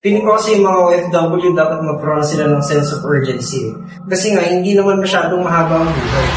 Tingin ko kasi yung mga OFW dapat magkaroon sila ng sense of urgency. Kasi nga, hindi naman masyadong mahaba ang buhay.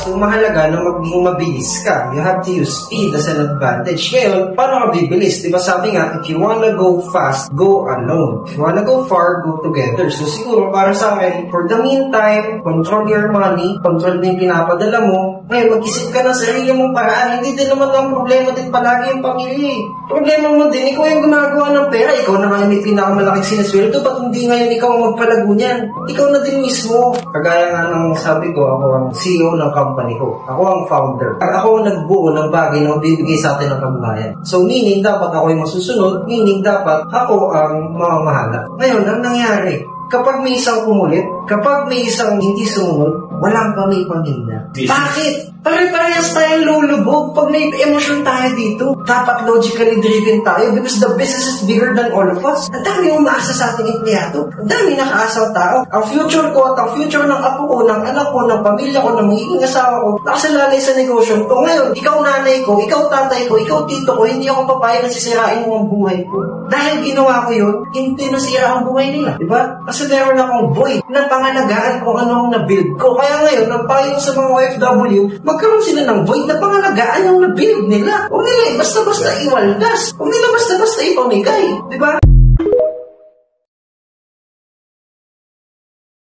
So, mahalaga na maging mabilis ka. You have to use speed as an advantage. Ngayon, paano ka bibilis? Diba sabi nga, if you wanna go fast, go alone. If you wanna go far, go together. So, siguro, para sa akin, for the meantime, control your money, control din pinapadala mo. Ngayon, mag-isip ka ng sarili mong paraan. Hindi din naman ang problema din palagi yung pamilya. Problema mo din, ikaw yung gumagawa ng pera. Ikaw na nga may pinakamalaking sinasweldo. Ba't hindi ngayon ikaw ang magpalago niyan? Ikaw na din mismo. Kagaya nga ng sabi ko, ako ang CEO ng company ko. Ako ang founder. Ako ang nagbuo ng bagay na magbibigay sa atin ng kabuhayan. So, meaning dapat ako yung masusunod. Meaning dapat ako ang mamamahala. Ngayon, ang nangyari, kapag may isang kumulit, kapag may isang hindi sumunod, walang pamilya. Bakit? Pare-parehas tayong lulubog. Pag may emosyon tayo dito, dapat logically driven tayo because the business is bigger than all of us. Ang dami umaasa sa ating empleyado. Ang dami nakaasang tao. Ang future ko at ang future ng apo ko, ng anak ko, ng pamilya ko, ng magiging asawa ko, nakasalalay sa negosyo ko. Ngayon, ikaw nanay ko, ikaw tatay ko, ikaw tito ko, hindi ako papayag na sisirain mo ang buhay ko. Dahil ginawa ko yun, hindi nasira ang buhay nila. Diba? Kasi meron akong void na pangalagaan kung ano ang na-build ko. Kaya ngayon, ang payo sa mga OFW, magkaroon sila ng void na pangalagaan yung na-build nila. Huwag nila basta-basta iwaldas. Huwag nila basta-basta ipamigay. Diba?